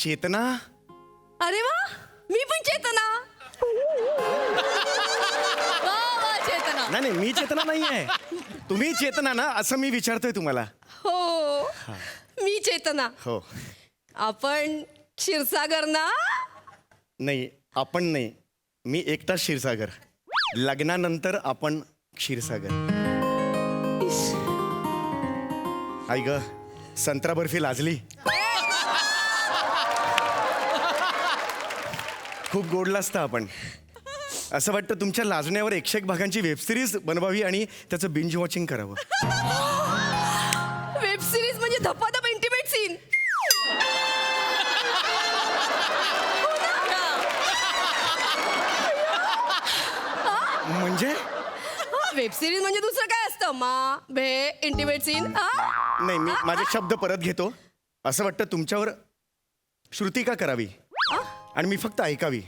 चेतना. अरे वा, मी पण चेतना. वा वा चेतना. नाही मी चेतना नाही आहे. तुम्ही चेतना ना असं मी विचारतोय तुम्हाला. हो मी चेतना. हो. आपण क्षीरसागर ना. नाही आपण नाही, मी एकटा क्षीरसागर. लग्नानंतर आपण क्षीरसागर. आई ग, संत्रा बर्फी लाजली. खूप गोडला असता आपण. असं वाटतं तुमच्या लाजण्यावर 101 भागांची वेबसिरीज बनवावी आणि त्याचं बिंज वॉचिंग करावं. वेब सिरीज म्हणजे धपाधप इंटिमेट सीन. म्हणजे वेब सिरीज म्हणजे दुसरं काय असतं? मा भे इंटिमेट सीन. नाही, मी माझे शब्द परत घेतो. असं वाटतं तुमच्यावर श्रुती का करावी आणि मी फक्त ऐकावी,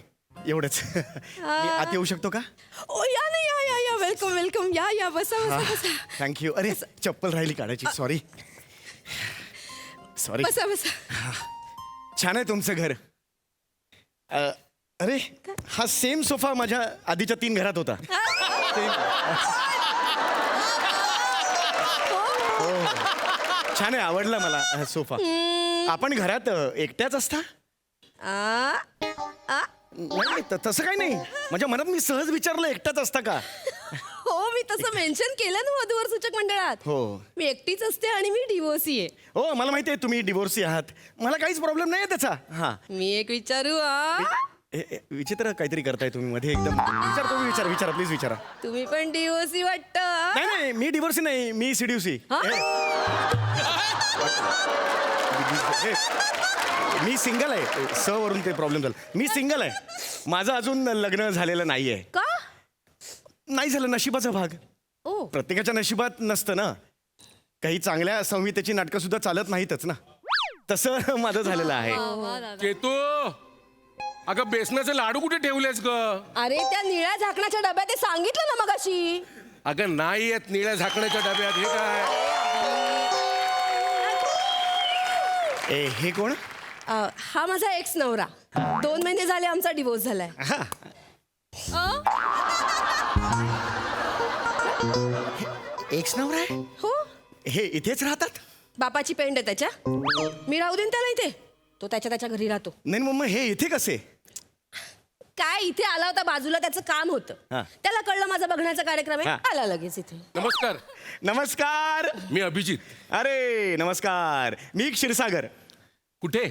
एवढंच. मी आत येऊ शकतो का? ओ या ना, या या या, वेलकम वेलकम. या या, बसा बसा बसा. थँक्यू. अरे चप्पल राहिली काढायची. Sorry sorry. बसा बसा. छान आहे तुमचं घर. अरे हा सेम सोफा माझ्या आधीच्या 3 घरात होता. छान आहे, आवडला मला हा सोफा. आपण घरात एकट्याच असता? नाही तसं काही नाही. माझ्या मनात मी सहज विचारलं, एकटाच असता का? हो मी तसं मेन्शन केलं ना वधूवर सूचक मंडळात. हो. मी एकटीच असते आणि मी डिवोर्सी आहे. हो मला माहिती आहे तुम्ही डिवोर्सी आहात. मला काहीच प्रॉब्लेम नाही आहे त्याचा. हा मी एक विचारू. विचित्र काहीतरी करताय तुम्ही मध्ये एकदम. विचार तुम्ही, विचारा प्लीज विचारा. तुम्ही पण डिवोर्सी वाटतं. नाही नाही मी डिवोर्सी नाही, मी सीड्यूसी. मी सिंगल आहे. स वरून ते प्रॉब्लेम झाला. मी सिंगल आहे. माझं अजून लग्न झालेलं नाहीये. का? नाही झालं, नशिबाचा भाग. ओ प्रत्येकाच्या नशिबात नसतं ना. काही चांगल्या संहितेची नाटकं सुद्धा चालत नाहीतच ना. तसं माझं झालेलं आहे. केतू, अगं बेसनाचे लाडू कुठे ठेवलेस ग? अरे त्या निळ्या झाकणाच्या डब्यात ते सांगितलं ना मगाशी. अगं नाही येत निळ्या झाकण्याच्या डब्यात. हे काय? हे कोण? हा माझा एक्स नवरा. 2 महिने झाले आमचा डिवोर्स झालाय. एक्स नवरा आहे? हो. हे इथेच राहतात? बापाची पेंड आहे त्याच्या. मी राहू देईन त्याला इथे. तो त्याच्या घरी राहतो. नाही मग हे इथे कसे? काय इथे आला होता बाजूला, त्याचं काम होतं. त्याला कळलं माझा बघण्याचा कार्यक्रम आहे, आला लगेच इथे. नमस्कार. नमस्कार. मी अभिजित. अरे नमस्कार. मी क्षीरसागर. कुठे?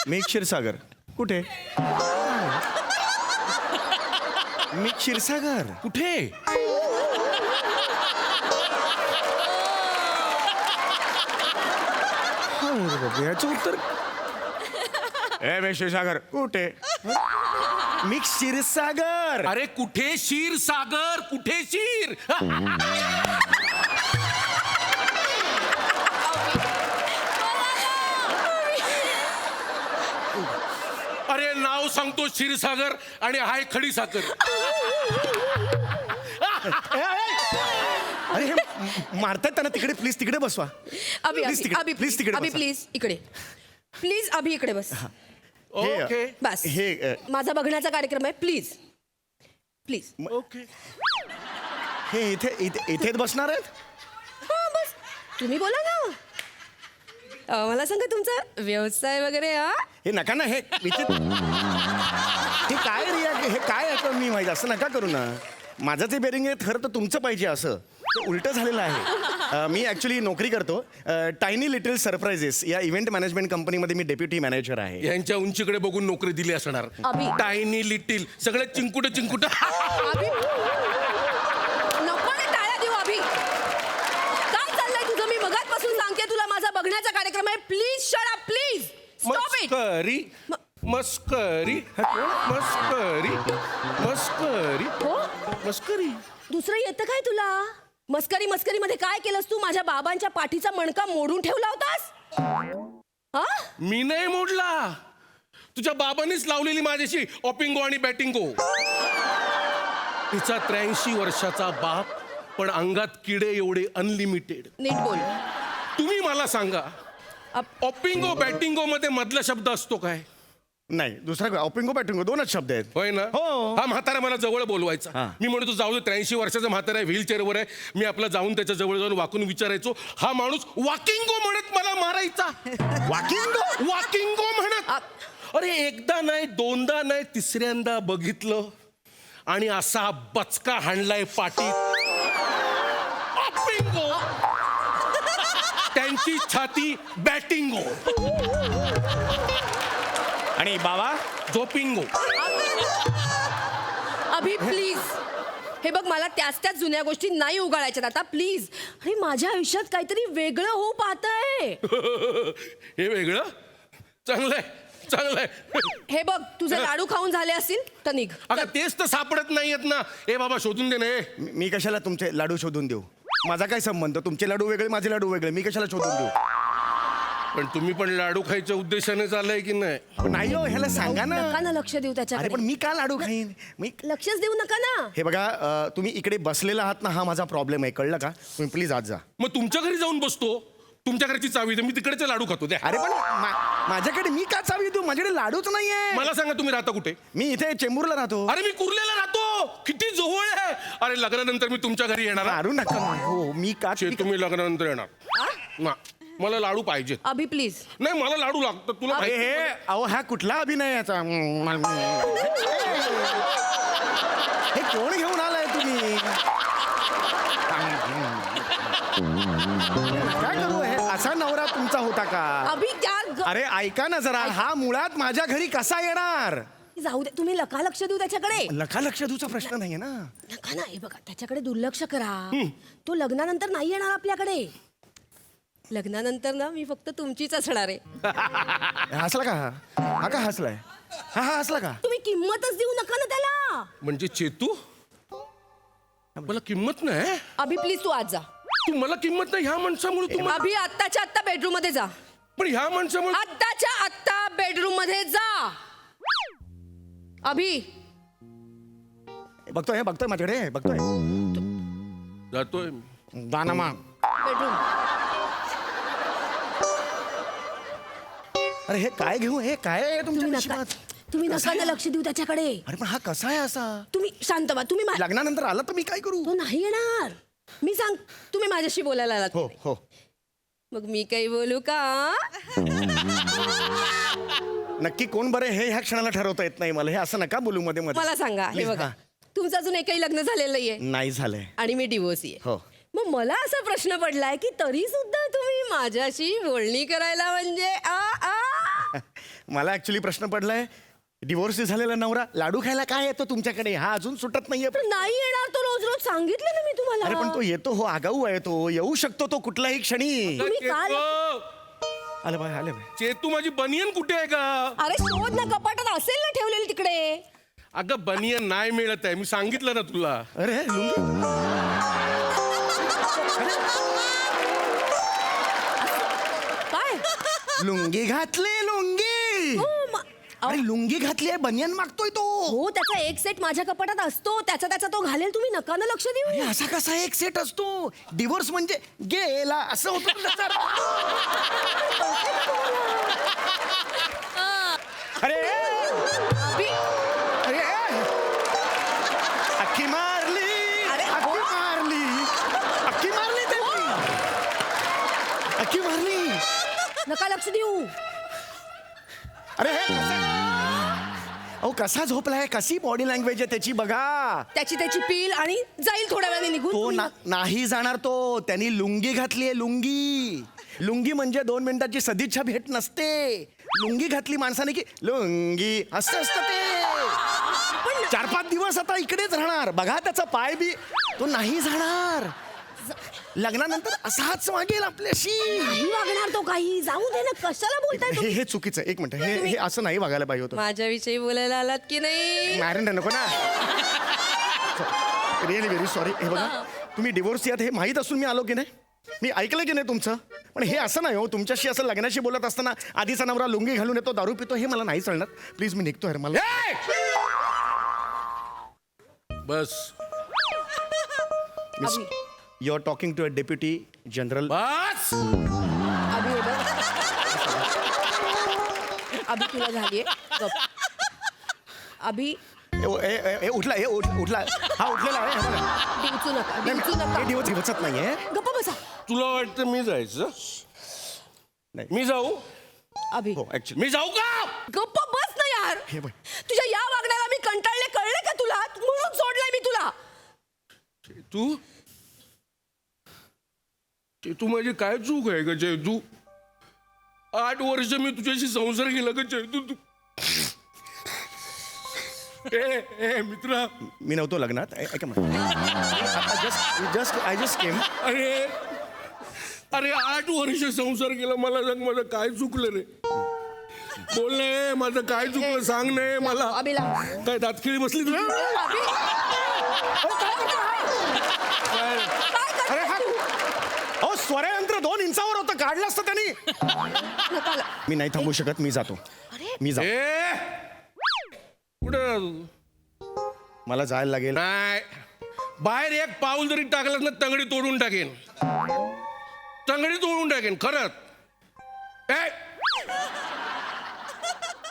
मी क्षीरसागर. कुठे? मी क्षीरसागर. कुठे? याचं उत्तर. मी क्षीरसागर. कुठे? मी क्षीरसागर. अरे कुठे क्षीर सागर? कुठे क्षीर? अरे नाव सांगतो क्षीरसागर आणि हाय खडी साखर. अरे हे मारतायत त्यांना. तिकडे प्लीज तिकडे बसवा. अभि Please तिकडे- अभि please तिकडे अभि बसा. प्लीज इकडे. प्लीज अभि इकडे बस. ओके बस. हे माझा बघण्याचा कार्यक्रम आहे. Please please. ओके. हे इथेच बसणार आहेत? हा बस. तुम्ही बोला ना. मला सांगा तुमचा व्यवसाय वगैरे. हे नका ना. हे हे काय रिया, हे काय आहे मी माहिती. असं नका करू ना. माझं जे बेरिंग आहे खरं तर तुमचं पाहिजे, असं ते उलटं झालेलं आहे. मी ॲक्च्युली नोकरी करतो टायनी लिटिल सरप्राइजेस या इव्हेंट मॅनेजमेंट कंपनीमध्ये. मी डेप्युटी मॅनेजर आहे. यांच्या उंचीकडे बघून नोकरी दिली असणार. अभि. टायनी लिटिल सगळे चिंकुट चिंकुट. अभि नको ना टाळ्या देऊ. अभि काय चाललंय तुझं? मी मगाचपासून सांगते तुला माझा बघण्याचा कार्यक्रम आहे. Please shut up. Please stop it. मस्करी मस्करी मस्करी मस्करी हो. मस्करी. दुसरं येतं काय तुला? मस्करी मस्करी मध्ये काय केलंस तू? माझ्या बाबांच्या पाठीचा मणका मोडून ठेवला होतास. मी नाही मोडला. तुझ्या बाबांनीच लावलेली माझ्याशी ऑपिंगो आणि बॅटिंगो. तिचा 83 वर्षाचा बाप, पण अंगात किडे एवढे अनलिमिटेड. नीट बोल. तुम्ही मला सांगा, अप- ऑपिंगो बॅटिंगो मध्ये मधला शब्द असतो काय? नाही, दुसरा ऑपिंगो पॅटिंगो दोनच शब्द आहेत. होय ना? हो. हा म्हातारा मला जवळ बोलवायचा. हा. मी म्हणतो जाऊ दे, 83 वर्षाचा म्हातारा आहे, व्हीलचेअरवर आहे. मी आपला जाऊन त्याच्या जवळ जाऊन वाकून विचारायचो. हा माणूस वॉकिंगो म्हणत मला मारायचा. वॉकिंगो म्हणत. अरे एकदा नाही, दोनदा नाही, तिसऱ्यांदा बघितलं आणि असा बचका हाणलाय पाटीत. ऑपिंगो. त्यांची छाती बॅटिंगो. आणि बाबा झोपिंगो. अभि प्लीज, हे बघ मला त्याच जुन्या गोष्टी नाही उगाळायच्यात आता प्लीज. आणि माझ्या आयुष्यात काहीतरी वेगळं होऊ पाहतंय. हे वेगळं चांगलंय, चांगलंय. हे बघ तुझे लाडू खाऊन झाले असतील तर निघ. अगं तेच तर सापडत नाहीयेत ना. ए बाबा शोधून दे ना हे. मी कशाला तुमचे लाडू शोधून देऊ? माझा काय संबंध? तुमचे लाडू वेगळे, माझे लाडू वेगळे. मी कशाला शोधून देऊ? पण तुम्ही पण लाडू खायच्या उद्देशाने चाललंय की नाही? नाही हो, ह्याला सांगा ना. नका ना लक्ष देऊ अरे त्याच्याकडे. पण मी का लाडू खाईन? मी लक्षच देऊ नका ना. हे बघा, तुम्ही इकडे बसलेला आहात ना, हा माझा प्रॉब्लेम आहे, कळलं का? तुम्ही प्लीज आज जा. मग तुमच्या घरी जाऊन बसतो. तुमच्या घरची चावी दे, मी तिकडचे लाडू खातो. द्या. अरे पण माझ्याकडे मी का चावी देऊ? माझ्याकडे लाडूच नाहीये. मला सांगा तुम्ही राहता कुठे? मी इथे चेंबूरला राहतो. अरे मी कुर्ल्याला राहतो. किती जवळ आहे. अरे लग्नानंतर मी तुमच्या घरी येणार. मारू नका. हो, मी का? तुम्ही लग्नानंतर येणार आ? ना? मला लाडू पाहिजेत. अभि प्लीज. नाही मला लाडू लागतात. तुला अरे माहिती हे आहे? अहो, हा कुठला अभिनय याचा? हे कोण घेऊन आलाय तुम्ही? काय करू? हे असा नवरा तुमचा होता का? अभि त्या अरे ऐका ना जरा, हा मुळात माझ्या घरी कसा येणार? जाऊ दे, तुम्ही नका लक्ष देऊ त्याच्याकडे. लखा लक्ष देऊचा प्रश्न नाहीये ना. नका ना. हे बघा त्याच्याकडे दुर्लक्ष करा. तो लग्नानंतर नाही येणार आपल्याकडे. लग्नानंतर ना मी फक्त तुमचीच असणार आहे. हसला का हा का हसलाय? हा हा हसला का? तुम्ही किंमतच देऊ नका ना त्याला. म्हणजे चेतू मला किंमत नाही. अभि प्लीज तू आज जा. तू मला किंमत नाही ह्या माणसामुळे. तू मला- अभि आत्ताच्या आत्ता बेडरूम मध्ये जा. पण ह्या माणसामुळे आत्ताच्या आत्ता बेडरूम मध्ये जा. अभि बघतोय बघतोय माझ्याकडे बघतोय. जातोय. दानामा. बेडरूम. अरे हे काय घेऊ? हे काय आहे तुम्ही तुमच्या नका नशिबात? तुम्ही कसा नका ना आहे? लक्ष देऊ त्याच्याकडे. अरे पण हा कसा आहे असा? तुम्ही शांत व्हा. तुम्ही मा- लग्नानंतर आला तर मी काय करू? तो नाही येणार. मी सांग, तुम्ही माझ्याशी बोलायला आलात. हो हो. मग मी काही बोलू का? नक्की कोण बरे हे ह्या क्षणाला ठरवता येत नाही मला. हे असं नका बोलू मध्ये मध्ये. मला सांगा. हे Please, बघा हा. तुमचं अजून एकही लग्न झालेलं नाहीये नाही झालंय. आणि मी डिवोर्सी आहे. हो. मग मला असा प्रश्न पडलाय की तरी सुद्धा तुम्ही माझ्याशी बोलणी करायला म्हणजे मला ऍक्च्युली प्रश्न पडलाय, डिवोर्स झालेला नवरा लाडू खायला काय येतो तुमच्याकडे? हा अजून सुटत नाहीये. पण नाही येणार तो रोज रोज. सांगितलं ना मी तुम्हाला. अरे पण तो येतो हो, आगाऊ आहे तो, येऊ शकतो तो कुठल्याही क्षणी. तुम्ही काल- चेतू, आले बाय आले बाय. चेतू माझी बनियन कुठे आहे का? अरे शोध ना, कपाटात असेल ना ठेवलेली तिकडे. अगं बनियन नाही मिळत आहे. मी सांगितलं ना तुला. अरे लुंगी. काय? लुंगी घातली लुंगी. हो, अरे लुंगी घातली आहे, बनियन मागतोय तो. हो त्याचा एक सेट माझ्या कपाटात असतो. त्याचा तो घालेल. तुम्ही नका ना लक्ष अरे देऊ. असा कसा एक सेट असतो? डिवोर्स म्हणजे गेला असं होतं ना त्याचं. अरे अभि, अरे अख्खी मारली. अरे, अख्खी हो. मारली. अख्खी मारली त्यांनी. अख्खी मारली. नका लक्ष देऊ. अरे हे अहो कसा झोपलाय? कशी बॉडी लँग्वेज आहे त्याची बघा. त्याची पील आणि जाईल थोड्या वेळाने निघून. तो तुम्ही- नाही जाणार तो. त्यांनी लुंगी घातली आहे लुंगी. लुंगी म्हणजे 2 मिनिटाची सदिच्छा भेट नसते. लुंगी घातली माणसाने की लुंगी असं असतं ते. पण 4-5 दिवस आता इकडेच राहणार. बघा त्याचा पाय बी. तो नाही जाणार. लग्नानंतर असाच वागेल आपल्याशी. नाही वागणार तो काही. जाऊ दे ना. कशाला बोलताय हे तुम्ही? हे चुकीचं आहे. एक मिनिट. हे असं नाही वागायला पाहिजे होतं. माझ्याविषयी बोलायला आलात की नाही? मॅरेंड नको ना. Really very sorry. हे बघा तुम्ही डिवोर्स यात हे माहीत असून मी आलो की नाही. मी ऐकलं की नाही तुमचं. पण हे असं नाही हो. तुमच्याशी असं लग्नाशी बोलत असताना आधीचा नवरा लुंगी घालून येतो, दारू पितो, हे मला नाही चालणार. प्लीज मी निघतो यार. मला बस Abhi you are talking to a deputy general. बस अभि हे बघ. अभि तुला झालीये गप. अभि उठला उठला हा उठलेला आहे हे बघा. डिवचू नका नाही, डिवचू नका. हे दिवस दिवसत नाहीये. गप्प बसा. तुला वाटतं मी जायचं नाही. मी जाऊ अभि हो ऍक्च्युली मी जाऊ का गप्प बस ना यार. हे बघ. तुझ्या या वागण्याला मी कंटाळले, कळले का तुला? म्हणून सोडलंय मी तुला. तू माझी काय चूक आहे का चेतू? 8 वर्ष मी तुझ्याशी संसार केला का चेतू? तू ए मित्रा, मी नव्हतो लग्नात. ऐका आय जस्ट केम. अरे अरे 8 वर्ष संसार केला. मला सांग माझं काय चुकलं रे? बोल ना, माझं काय चुकलं सांग ना मला. अभिला काय दातखिळी बसली तुझी? अभि अरे हा अहो स्वरयंत्र 2 इंचावर होतं, काढलं असतं त्यांनी. नका. मी नाही थांबू शकत. मी जातो. अरे मी जातो. ए कुठं? मला जायला लागेल. नाही, बाहेर एक पाऊल जरी टाकलं ना तंगडी तोडून टाकेन. तंगडी तोडून टाकेन खरंच. ए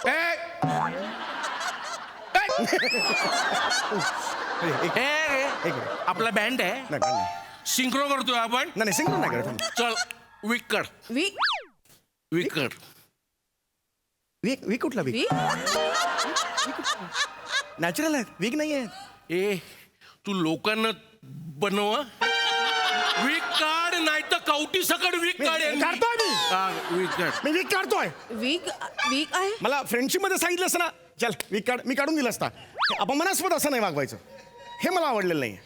ए एक मिनिट. आपला बँड आहे, नाही, नाही, सिंक्रो करतोय आपण. नाही सिंगल नाही करत. चल विकड वीक विकड. वीक कुठला वीक? वीक नॅचरल आहेत. वीक नाही आहेत. ए तू लोकांना बनव. वीक काढ नाही तर कवटी सकड वीक काढेल. काढतोय मी. विकड. मी वीक काढतोय. वीक वीक आहे. मला फ्रेंडशिप मध्ये सांगितलं असतं ना, चल वीक काढ, मी काढून दिलं असता. हे अपमानास्पद असं नाही वागवायचं. हे मला आवडलेलं नाही.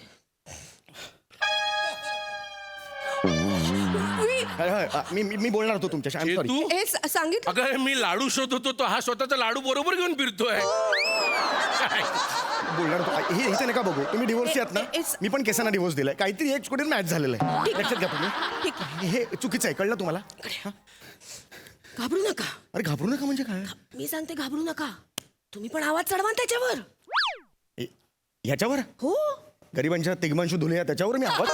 वीक मी बोलणार होतो तुमच्याशी. I am sorry. तू हे सांगितलं. अगं मी लाडू शोधत होतो, हा स्वतःचा लाडू बरोबर घेऊन फिरतोय. बोलणार होतो. हे इथे नका बघू. तुम्ही डिवोर्स आहात ना. It's- मी पण केसांना डिवोर्स दिलाय. काहीतरी एक कुठे मॅच झालेलं आहे. लक्षात घ्या तुम्ही. ठीक आहे. हे चुकीचं आहे. कळलं तुम्हाला? हा? घाबरू नका. अरे घाबरू नका म्हणजे काय? मी सांगते घाबरू नका. तुम्ही पण आवाज चढवा त्याच्यावर. ह्याच्यावर हो गरिबांच्या तिगमांशू धुले त्याच्यावर मी आवाज.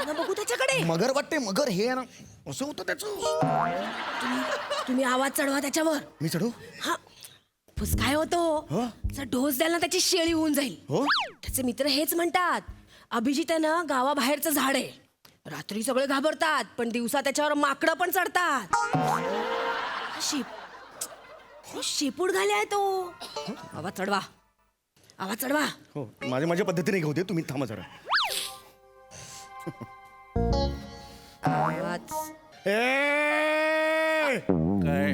ना बघू त्याच्याकडे. मगर वाटते मगर. हे आहे ना असं होतं त्याचं. तुम्ही आवाज चढवा त्याच्यावर. मी चढू. हा फुस काय होतो हो? जर डोस द्याल ना त्याची शेळी होऊन जाईल. हो त्याचे मित्र हेच म्हणतात. अभिजित आहे ना गावाबाहेरचं झाड आहे. रात्री सगळे घाबरतात पण दिवसा त्याच्यावर माकडं पण चढतात. शेपूट घाले आहे तो. आवाज चढवा. आवाज चढवा. हो माझ्या पद्धतीने घेऊ दे. तुम्ही थांबा जरा. आवाज. ए! काय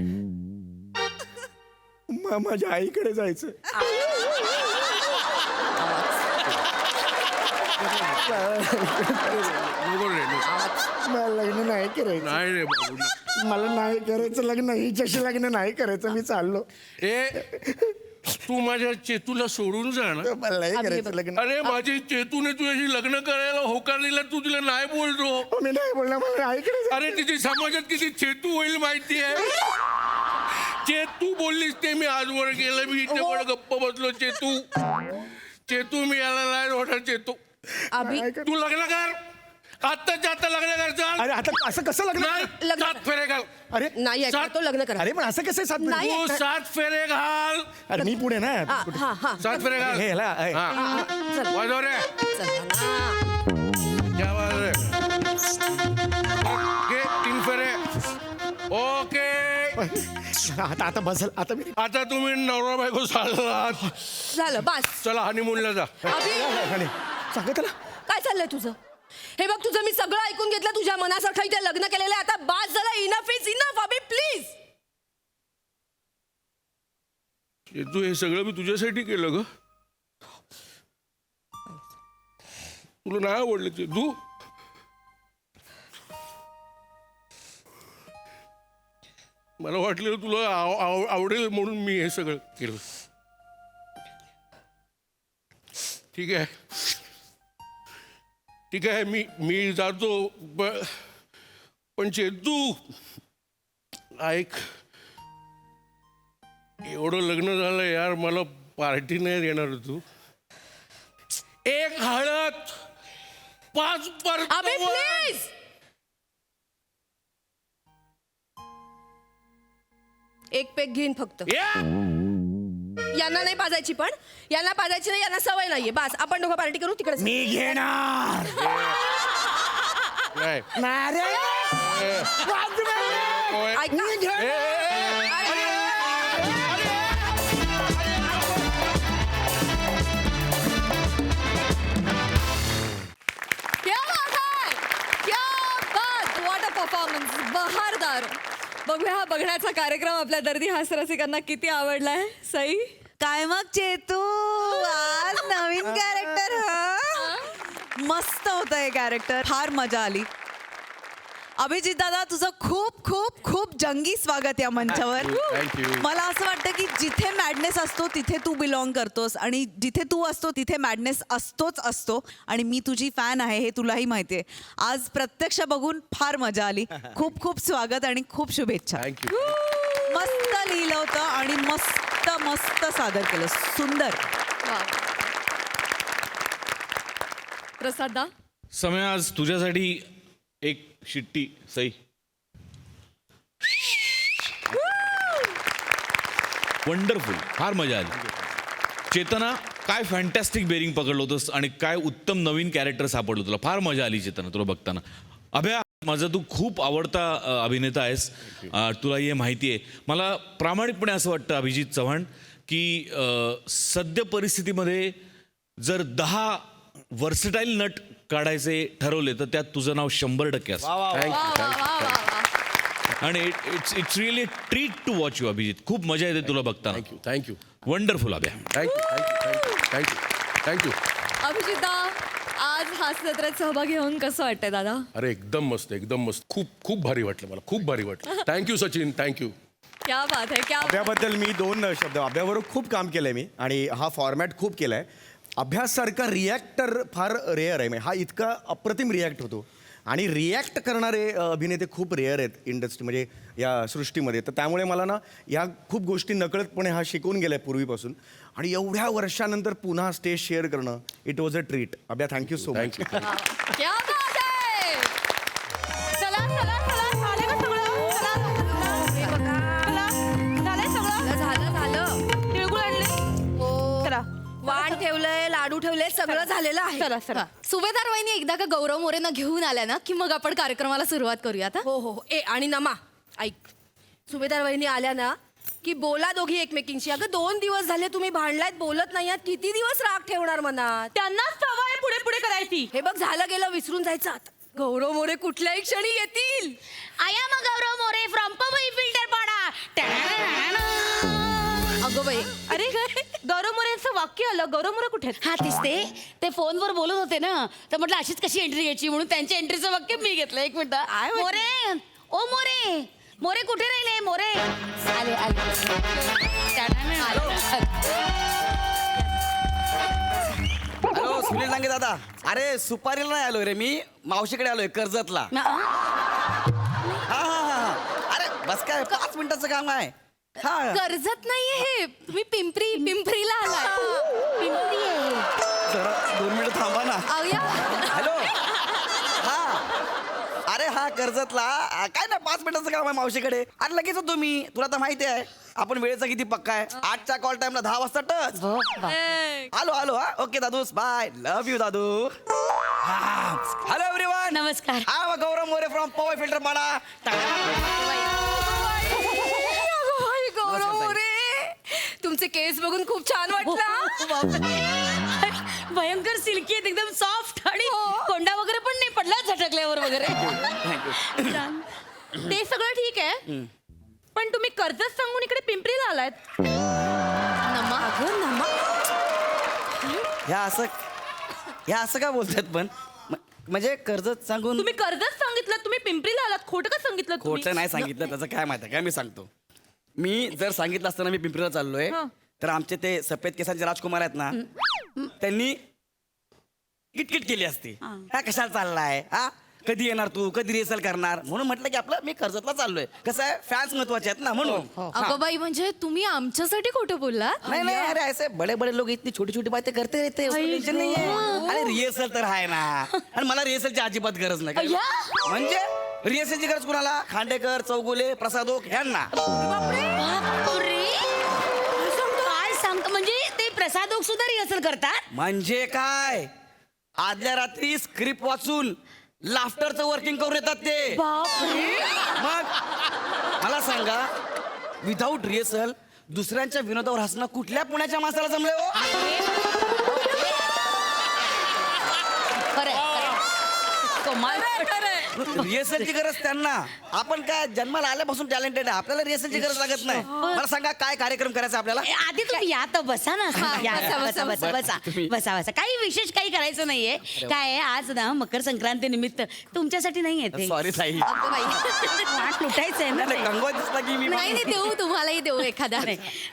माझ्या आईकडे जायचं. बरोबर रे. मला लग्न नाही करायचं. नाही रे बाबू. मला नाही करायचं लग्न. हिच्याशी लग्न नाही करायचं. मी चाललो. ए तू माझ्या चेतूला सोडून जा ना. मला नाही अभि, करायचं लग्न. अरे माझी चेतूने तुझ्याशी लग्न करायला होकार दिला, तू तिला नाही बोलतो. मी नाही बोलणार. मला आईकडे जायचं. अरे तिची समाजात किती चेतू होईल माहिती आहे? चेतू बोललीस ते मी आजवर गेलं. मी इथे पण गप्प बसलो. चेतू मी याला नाही होणार. चेतू अभि तू लग्न कर. आत्ताच्या आता लग्न कर. चाल. अरे आता असं कसं लग्न? नाही, लग्न 7 फेरे घाल. अरे नाही ऐकणार तो. लग्न करा. अरे पण असं कसं सात नाही. तू 7 फेरे घाल. अरे मी पुढे ना. हा हा हा 7 फेरे घाल. हे ह्याला, हे. हा. हा, चला. वाजव रे. चला ना. क्या बात रे. ओके 3 फेरे. ओके आता बस झालं. आता मी आता तुम्ही नवरा बायको चाललात. झालं बस. चला हनीमूनला जा. अभि सांगा त्याला. काय चाललंय तुझं? हे बघ तुझं मी सगळं ऐकून घेतलं. तुझ्या मनासारखं इथे लग्न केलेलं आहे. आता बास झालं. Enough is enough. Abhi please. तू हे सगळं मी तुझ्यासाठी केलं ग. तुला नाही आवडलं ते तू. मला वाटलं तुला आवडेल म्हणून मी हे सगळं केलं. ठीक आहे ठीक आहे. मी जातो. पण चेतू ऐक. एवढं लग्न झालं यार, मला पार्टी नाही देणार तू. एक हळद 5 अभि प्लीज. एक पेक घेईन फक्त. यांना नाही पाजायची, पण यांना पाजायची नाही, यांना सवय नाहीये. बस आपण दोघं पार्टी करू तिकडे. मी घेणार. बहारदार. बघूया हा बघण्याचा कार्यक्रम आपल्या दर्दी हास्य रसिकांना किती आवडलाय. सई काय मग चेतू, आज नवीन कॅरेक्टर मस्त होतं हे कॅरेक्टर, फार मजा आली. अभिजित दादा, तुझं खूप खूप खूप जंगी स्वागत या मंचावर. थँक्यू. मला असं वाटतं की जिथे मॅडनेस असतो तिथे तू बिलॉंग करतोस, आणि जिथे तू असतो तिथे मॅडनेस असतोच असतो. आणि मी तुझी फॅन आहे हे तुलाही माहिती आहे. आज प्रत्यक्ष बघून फार मजा आली. खूप खूप स्वागत आणि खूप शुभेच्छा. थँक्यू. मस्त लिहिलं होतं आणि मस्त मस्त सादर केलं. सुंदर. प्रसादा समय, आज तुझ्यासाठी एक शिट्टी. सई, वंडरफुल, फार मजा आली. चेतना, काय फॅन्टॅस्टिक बेरिंग पकडलं होतंस आणि काय उत्तम नवीन कॅरेक्टर सापडलं तुला. फार मजा आली चेतना तुला बघताना. अभ्या, माझा तू खूप आवडता अभिनेता आहेस, तुला हे माहिती आहे. मला प्रामाणिकपणे असं वाटतं अभिजित चव्हाण की सद्य परिस्थितीमध्ये जर 10 वर्सटाईल नट काढायचे ठरवले तर त्यात तुझं नाव 100% असतं. आणि it's really treat to watch you Abhijit. खूप मजा येते तुला बघताना. थँक्यू. वंडरफुल अभ्या. थँक्यू. अभिजिता, आज हास्य जत्रेत सहभागी होऊन कसं वाटतंय दादा? अरे एकदम मस्त, एकदम मस्त. खूप खूप भारी वाटलं मला, खूप भारी वाटलं. Thank you Sachin, thank you. क्या बात आहे, क्या बात. अभ्याबद्दल मी 2 शब्द. अभ्याबरोबर खूप काम केलंय मी आणि हा फॉर्मॅट खूप केलाय. अभ्यासारखा रिॲक्टर फार रेअर आहे. हा इतका अप्रतिम रिॲक्ट होतो आणि रिॲक्ट करणारे अभिनेते खूप रेअर आहेत इंडस्ट्री, म्हणजे या सृष्टीमध्ये. तर त्यामुळे मला ना या खूप गोष्टी नकळतपणे हा शिकवून गेलाय पूर्वीपासून, आणि एवढ्या वर्षानंतर पुन्हा स्टेज शेअर करणं, it was a treat. Abhya, thank you so much. क्या बात आहे. चला चला चला, झालं का सगळं? झालंय सगळं? झालं. तिळगुळ आणले, चला वाण ठेवलंय, लाडू ठेवले, सगळं झालेलं आहे. चला चला. सुभेदार वहिनी एकदा का गौरव मोरेंना घेऊन आल्या ना की मग आपण कार्यक्रमाला सुरुवात करूया आता. हो हो. ए आणि नमा, ऐक, सुभेदार वहिनी आल्या ना की बोला दोघी एकमेकींशी. अगं 2 दिवस झाले तुम्ही भांडलायत, बोलत नाही आहात. किती दिवस राग ठेवणार मनात? त्यांनाच सवय पुढे पुढे करायची. हे बघ, झालं गेलं, विसरून जायचं आता. गौरव मोरे कुठल्याही क्षणी येतील. आया मग गौरव मोरे फ्रॉम पवई फिल्टर पाडा. अगं बाई, अरे गौरव मोरेचं वाक्य आलं. गौरव मोरे कुठे आहेत? हा तीच ते फोनवर बोलत होते ना, तर म्हटलं अशीच कशी एंट्री घ्यायची म्हणून त्यांच्या एंट्रीचं वाक्य मी घेतलं. एक मिनिट. मोरे, ओ मोरे, मोरे कुठे राहिले मोरे? आले हॅलो सुनील लांगे दादा. अरे सुपारीला नाही आलोय रे मी, मावशीकडे आलोय कर्जतला. हा. अरे बस काय 5 मिनिटाचं काम आहे. हा, कर्जत नाहीये हे, तुम्ही पिंपरीला आलाय. पिंपरी आहे. जरा 2 मिनिटं थांबा ना. हॅलो. हा, अरे हा कर्जतला. काय ना 5 मिनिटाचं काम आहे मावशीकडे. अरे लगेच होतो मी. तुला तर माहिती आहे आपण वेळेचा किती पक्का आहे. 8च्या कॉल टाइमला 10 वाजता टच. आलो. हा, ओके दादूस, बाय. लव्ह यू दादू. Hello everyone. नमस्कार. हा, गौरव मोरे फ्रॉम पवई फिल्टर पाडा. गौरव मोरे, तुमचे केस बघून खूप छान वाटलं. भयंकर सिल्की आहेत, एकदम सॉफ्ट, आणि कोंडा वगैरे पण नाही पडला झटकल्यावर वगैरे. ते सगळं ठीक आहे, पण तुम्ही कर्जत सांगून इकडे पिंपरीला आलायत. ह्या असं का बोलतात पण? म्हणजे कर्जत सांगून. तुम्ही कर्जत सांगितलं, तुम्ही पिंपरीला आलात. खोटं का सांगितलं तुम्ही? खोटं नाही सांगितलं. त्याचं काय माहिती आहे काय, मी सांगतो. मी जर सांगितलं असताना मी पिंपरीला चाललोय, तर आमचे ते सफेद केसांचे राजकुमार आहेत ना, त्यांनी किटकिट केली असती. हा कशाला चाललाय, हा कधी येणार तू, कधी रिहर्सल करणार. म्हणून म्हटलं की आपलं मी कर्जतला चाललोय. कसं आहे, फॅन्स महत्वाचे आहेत ना म्हणून. अगं बाई, म्हणजे तुम्ही आमच्यासाठी खोटं बोललात? नाही नाही, अरे ऐसे बडे बडे लोक इतनी छोटी छोटी बातें करते रहते, उसमें टेंशन नाही आहे. अरे रिहर्सल तर आहे ना, आणि मला रिहर्सलची अजिबात गरज नाही. अय्या. म्हणजे रिहर्सलची गरज कुणाला? खांडेकर, चौगुले, प्रसादोक ह्यांना. बापरे. काय सांगता, म्हणजे ते प्रसादोक सुद्धा रिहर्सल करतात? म्हणजे काय, आदल्या रात्री स्क्रिप्ट वाचून लाफ्टरचं वर्किंग करून येतात ते. बापरे. मग मला सांगा, विदाऊट रिहर्सल दुसऱ्यांच्या विनोदावर हसणं कुठल्या पुण्याच्या माणसाला जमले हो? खरंय, खरंय. कमाल. रिहर्सलची गरज त्यांना. आपण काय जन्माला आल्यापासून टॅलेंटेड आहे, आपल्याला रिहर्सलची गरज लागत नाही. मला सांगा काय कार्यक्रम करायचा आपल्याला? आधी तुम्ही या तर बसा ना. या, बसा, बसा बसा बसा तुम्ही- बसा बसा. काही विशेष काही करायचं नाहीये. काय आहे, आज ना मकर संक्रांती निमित्त तुमच्यासाठी नाही येते. सॉरी ताई, अगं बाई. वाट लुटायचंय ना ते. कंगवा दिसला की मी नाही नाही, देऊ तुम्हालाही देऊ एखादा.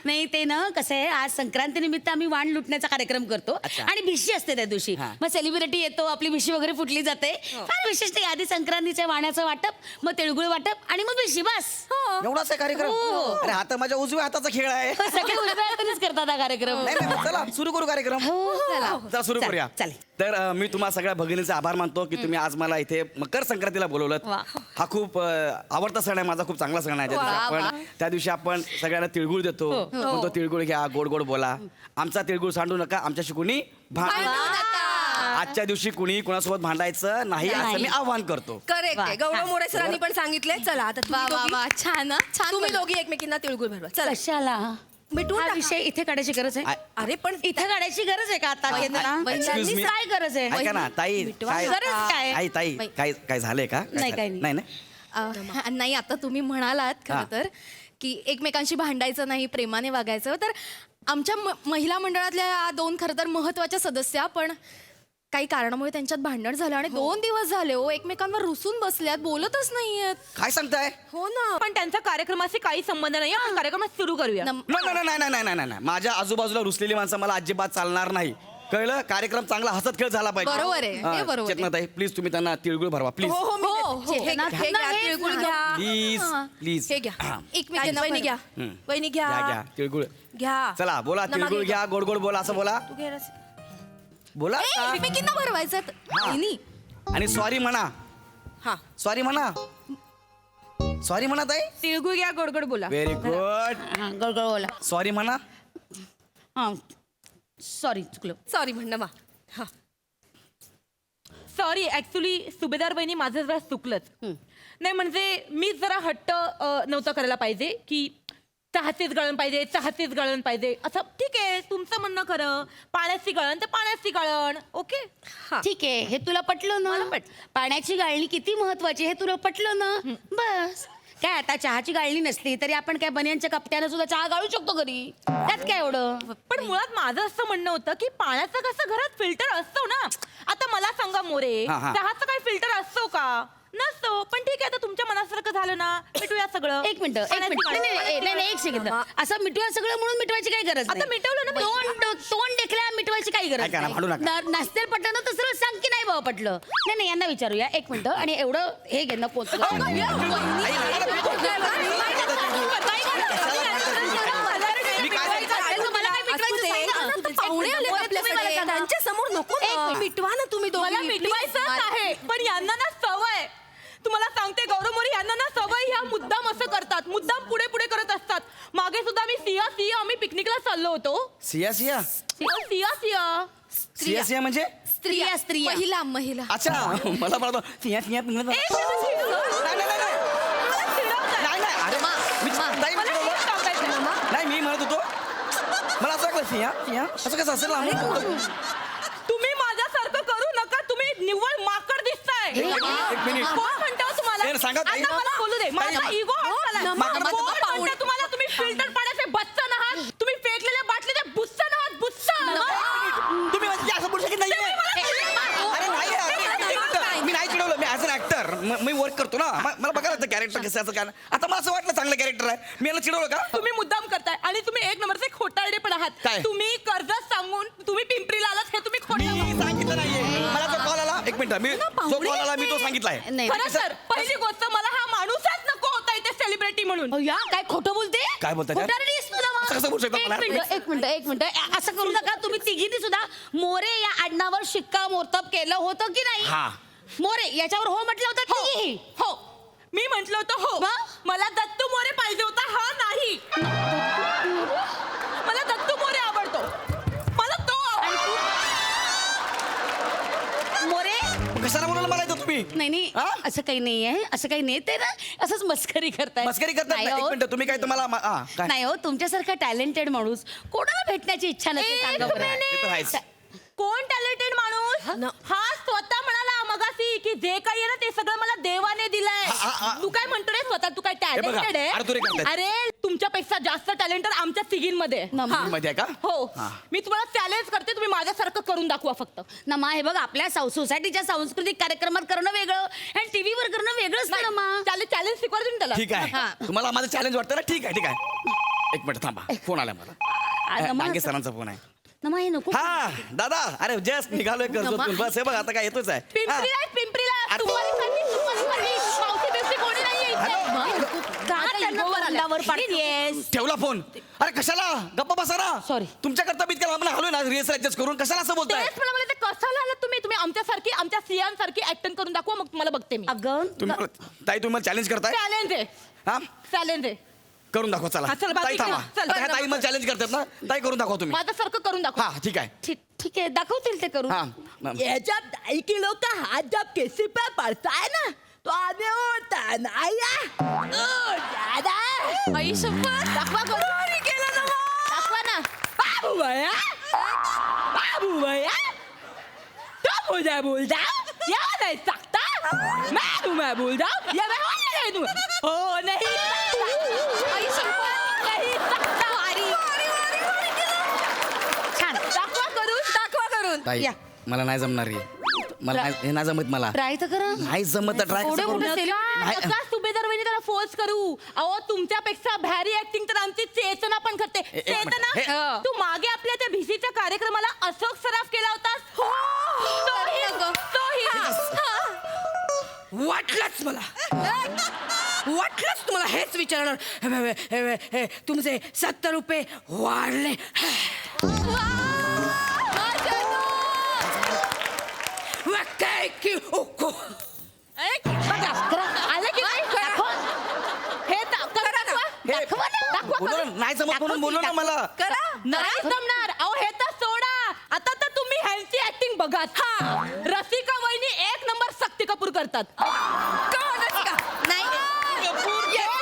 नाही ते ना कसं आहे, आज संक्रांती निमित्त आम्ही वाण लुटण्याचा कार्यक्रम करतो अच्छा. आणि भिशी असते त्या दिवशी. हा. मग सेलिब्रिटी येतो, आपली भिशी वगैरे फुटली जाते. फार विशेष नाही. आधी संक्रांतीच्या वाण्याचं वाटप, मग तिळगुळ वाटप आणि मग भिशी, बस. एवढाच आहे कार्यक्रम. हो. अरे हा तर माझ्या उजव्या हाताचा खेळ आहे. सगळे उजव्या हातानेच करतात हा कार्यक्रम. नाही नाही, चला सुरू करू कार्यक्रम. हो, चला. चला सुरू करूया. चालेल. तर मी तुम्हा सगळ्या भगिनीचे आभार मानतो की तुम्ही आज मला इथे मकर संक्रांतीला बोलवलं. वा. हा खूप आवडता सण आहे माझा, खूप चांगला सण आहे. त्या दिवशी आपण सगळ्यांना तिळगुळ देतो. म्हणतो तिळगुळ घ्या, गोड गोड बोला. आमचा तिळगुळ सांडू नका, आमच्याशी कुणी भांडू नका. आजच्या दिवशी कुणी कुणासोबत भांडायचं नाही असं मी आव्हान करतो. करेक्ट आहे. गौरव मोरे सरांनी पण सांगितलंय. चला आता वा वा वा, छान छान. तुम्ही दोघी एकमेकींना तिळगुळ भरवा. चला. कशाला मिटवून हा टाका. विषय इथे काढायची गरज आहे? अरे पण इथे काढायची गरज आहे का आता? Excuse me. काय गरज आहे? ऐका ना ताई, काय गरज काय? आई ताई, काय काय झालंय का? नाही, काही नाही. नाही नाही, आता तुम्ही म्हणालात हा. खरं तर की एकमेकांशी भांडायचं नाही, प्रेमाने वागायचं. तर आमच्या महिला मंडळातल्या या 2 खरं तर महत्वाच्या सदस्या पण काही कारणामुळे त्यांच्यात भांडण झालं आणि 2 दिवस झाले हो एकमेकांवर रुसून बसल्यात, बोलतच नाहीयेत. काय सांगताय? हो ना, पण त्यांचा कार्यक्रमाशी काही संबंध नाही. आपण कार्यक्रम सुरू करूया. नम- नाही. माझ्या आजूबाजूला रुसलेली माणसं मला अजिबात चालणार नाही. कळलं? कार्यक्रम चांगला हसत खेळ झाला पाहिजे. बरोबर आहे, हे बरोबर आहे. चेतनाताई प्लीज तुम्ही त्यांना तिळगुळ भरवा प्लीज. हो हो मी हो, देते. हो. हे घ्या, हे घ्या, हे तिळगुळ घ्या. घ्या. प्लीज प्लीज हे घ्या. एकमेकांना वहिनी घ्या. हम्म. वहिनी घ्या. घ्या घ्या तिळगुळ. घ्या. चला बोला, नमा तिळगुळ घ्या, गोड गोड बोला, असं बोला. तू घे रस. बोला का? एकमेकींना भरवायचं. हा. वहिनी, आणि सॉरी म्हणा, हा, सॉरी म्हणा, सॉरी म्हणा ताई. तिळगुळ घ्या, गोड गोड बोला. Very good. हा, गळगळ बोला. सॉरी म्हणा. हा, सॉरी, चुकलं. सॉरी म्हण मा. सॉरी, ऍक्च्युली सुभेदार बहिणी माझं जरा चुकलंच. नाही म्हणजे मी जरा हट्ट नव्हतं करायला पाहिजे की चहाचीच गळण पाहिजे, चहाचीच गळण पाहिजे असं. ठीक आहे, तुमचं म्हणणं खरं. पाण्याची गळण तर पाण्याची गळण. ओके. ठीक आहे, हे तुला पटलं ना? पाण्याची गाळणी किती महत्वाची हे तुला पटलं ना? बस. काय आता चहाची गाळणी नसली तरी आपण काय बनियांच्या कप्प्यानं सुद्धा चहा गाळू शकतो घरी. त्यात काय एवढं? पण मुळात माझं असं म्हणणं होतं की पाण्याचं कसं घरात फिल्टर असतो ना. आता मला सांगा मोरे, हा, हा. चहाचं काही फिल्टर असतो का? नसतो. पण ठीक आहे, आता तुमच्या मनासारखं झालं ना, मिटूया सगळं. एक मिनिट, एक पाण्याची मिनिट. गाळण. नाही, एक सेकंद. असं मिटवा सगळं म्हणून मिटवायची काही गरज नाही. आता मिटवलं ना बाई. तोंड देखल्या मिटवायची काही गरज ऐका ना, भांडू नका. नसतील पटलं ना दुसरं सांग की नाही बाबा पटलं. नाही यांना विचारूया एक मिनिट. आणि एवढं हे घे ना पोच. पाहुणे आले आपल्याकडे. त्यांच्या समोर नको ना. मिटवा ना तुम्ही दोघी. मला मिटवायचं आहे, पण यांना ना सवय. तुम्हाला सांगते गौरव मोरे, यांना ना सवय ह्या मुद्दाम असं करतात. मुद्दाम पुढे पुढे करत असतात. मागे सुद्धा मी सिया आम्ही पिकनिकला चाललो होतो. सिया सिया सिया सिया म्हणजे स्त्रिया. महिला. अच्छा मला म्हणतो सिया सिया नाही नाही, अरे ताई, मी चिडवलं. नाही मी म्हणत होतो, मला असं वाटलं सिया सिया असं कसं असेल ना? तुम्ही माझ्यासारखं करू नका. तुम्ही निव्वळ माकड दिसताय. एक मिनिट. कोण म्हणतो तुम्हाला? हे सांगा ताई. आता मला बोलू दे. माझा ताई, इगो माकड कोण म्हणतं तुम्हाला? तुम्ही फिल्टर पाण्याचे बच्चन आहात. तुम्ही फेकलेल्या बाटलीचे बुस्सन आहात. बुस्सन. तुम्ही म्हणजे असं बोलू शकत नाहीये. अरे नाही यार, एक मिनिट. मी नाही चिडवलं. मी ऍज अन ऍक्टर मी वर्क करतो ना. मला बघायला लागतं कॅरेक्टर कसं असं काय. आता मला असं वाटलं चांगलं कॅरेक्टर आहे, मी याला चिडवलं का? तुम्ही मुद्दाम करताय आणि तुम्ही एक नंबरचे खोटारडे पण आहात. काय? तुम्ही कर्ज सांगून तुम्ही पिंपरीला आलात हे तुम्ही खोटं मी सांगितलं नाहीये. मला तो कॉल आला. एक मिनिट मी जो कॉल आला मी तो सांगितलाय. नाही खरं सर पहिली गोष्ट मला हा माणूसच नको होता इथे सेलिब्रिटी म्हणून. या काय खोटं बोलते काय बोलताय त्या? खोटारडी आहेस तू ना मग. असं कसं बोलू शकता मला? एक मिनिट असं करू नका तुम्ही तिघींनी सुद्धा मोरे या आडनावर शिक्का मोर्तब केलं होतं की नाही? हा. मोरे याच्यावर हो म्हटलं होतं तिघीही. हो मी म्हंटल होतं हो मग? मला दत्तू मोरे पाहिजे होता हा नाही. मला दत्तू मोरे आवडतो मला तो आवडतो. मोरे मग कशाला बोलवलं मला इथं तुम्ही? नाही हा? असं काही नाहीये असं काही नाही ते ना असंच मस्करी करताय. मस्करी करतात नाही ना? एक हो. मिनिट तुम्ही काय तुम्हाला काय नाही हो तुमच्यासारखा टॅलेंटेड माणूस कोणाला भेटण्याची इच्छा नसते एक सांगा बरं. मिनिट. ते तर आहेच. कोण टॅलेंटेड माणूस हा स्वतः म्हणाला मगाशी की जे काही आहे ना ते सगळं मला देवाने दिलंय. तू काय म्हणतो रे स्वतः तू काय बघा, टॅलेंटेड अरे आहे? अरे तुमच्यापेक्षा जास्त टॅलेंटेड आमच्या तिघींमध्ये आहे. नम- हा. मध्ये आहे का? हो हा. मी तुम्हाला चॅलेंज करते तुम्ही माझ्यासारखं करून दाखवा फक्त. नमा हे बघ आपल्या सोसायटीच्या सांस्कृतिक कार्यक्रमात करणं वेगळं आणि टीव्हीवर करणं वेगळंच ना नमा. चॅलेंज शिकवा तुम्ही त्याला. ठीक आहे हा. तुम्हाला माझं चॅलेंज वाटतं ना? ठीक आहे एक मिनिट थांबा फोन आला मला. नमा डांगे सरांचा फोन आहे. नमा हे नको हा दादा अरे जस्ट निघालोय कर्जतून. बस हे बघ आता काय येतोच आहे. हा. पिंपरीला अरे- तुम्हाला मावशी बिवशी कोणी नाहीये इथे. हॅलो. का त्यांना तोंडावर पाडतेस? ठेवला फोन. अरे कशाला गप्पा बसा ना. Sorry. तुमच्याकरता मी इतक्या लांब आलोय ना रिहर्सल ऍडजस्ट करून. कशाला असं बोलताय? तेच मला ते कशाला आलात तुम्ही आमच्यासारखी आमच्या सियांसारखी ऍक्टिंग करून दाखवा मग तुम्हाला बघते मी. अगं तुम्ही ताई तुम्ही चॅलेंज करताय? चॅलेंज आहे हा चॅलेंज आहे करून दाखवा चला. हा, चल, बाकी ताई थांबा. चल, आता ह्या ताई मला चॅलेंज करतात ना. ताई करून दाखवा तुम्ही. माझ्यासारखं करून दाखवा. हा ठीक आहे. ठीक आहे दाखवतील ते करू हा ये जब 2 किलो का हाथ जब किसी पे पड़ता है ना तो आदमी उड़ता है ना दादा आई शपथ दाखवा करून केलं ना दाखवा ना बाबू भैया तो मुझे बोलता या नहीं सकता मैं तुम्हें बोलता ये मैं नहीं दूंगा हो नहीं आई शपथ नहीं सकता छान दाखवा करून ताई या. मला नाही जमणार हे. मला हे नाही जमत मला. ट्राय तर करा नाही जमत ट्राय एवढे मोठे नाही. नका सुभेदार वहिनी त्याला फोर्स करू. अहो तुमच्यापेक्षा भारी ऍक्टिंग तर आमची चेतना पण करते. एक मिनिट. चेतना हे- तू मागे आपल्या त्या भिसीच्या कार्यक्रमाला अशोक सराफ केला होतास. वाटलंच तुम्हाला हेच विचारणार. तुमचे 70 रुपये वाढले. आलं की नाही? हे दाखवा ना. बोलू ना, नाही जमत म्हणून बोलू ना मला. नाही जमणार. अहो हे तर सोडा. आता तर तुम्ही ह्यांची ऍक्टिंग बघा. हा रसिका वहिनी 1 नंबर शक्ती कपूर करतात. नाही हे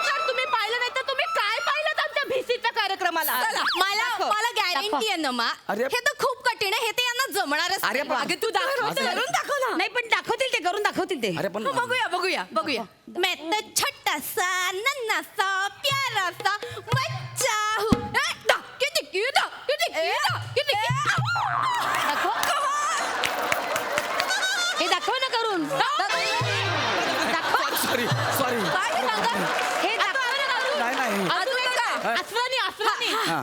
जर तुम्ही पाहिलं नाही तर तुम्ही काय पाहिलं आमच्या भिसीच्या कार्यक्रमाला? मला गॅरंटी आहे ना मा अरे. हे तर खूप कठीण आहे हे तर यांना जमणारच अरे नाही. पण- अगं, तू माझं- करून दाखव ना. नाही पण दाखवतील ते करून दाखवतील ते अरे पण बघूया मैं तो छोटा सा नन्ना सा प्यारा सा बच्चा हूँ किती क्यूट हे दाखवा ना करून दाखवा सॉरी हे दाखवा ना करून नाही असरानी हा.